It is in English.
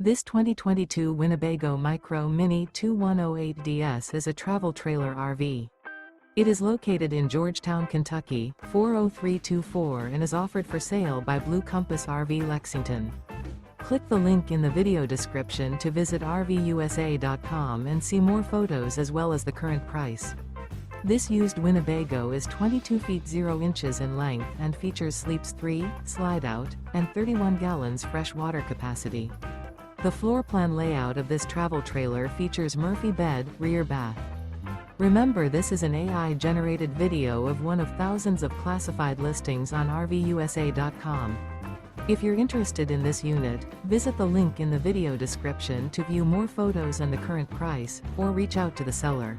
This 2022 Winnebago Micro Minnie 2108DS is a travel trailer RV. It is located in Georgetown, Kentucky, 40324 and is offered for sale by Blue Compass RV Lexington. Click the link in the video description to visit RVUSA.com and see more photos as well as the current price. This used Winnebago is 22 feet 0 inches in length and features sleeps 3, slide-out, and 31 gallons fresh water capacity. The floor plan layout of this travel trailer features Murphy bed, rear bath. Remember, this is an AI-generated video of one of thousands of classified listings on RVUSA.com. If you're interested in this unit, visit the link in the video description to view more photos and the current price, or reach out to the seller.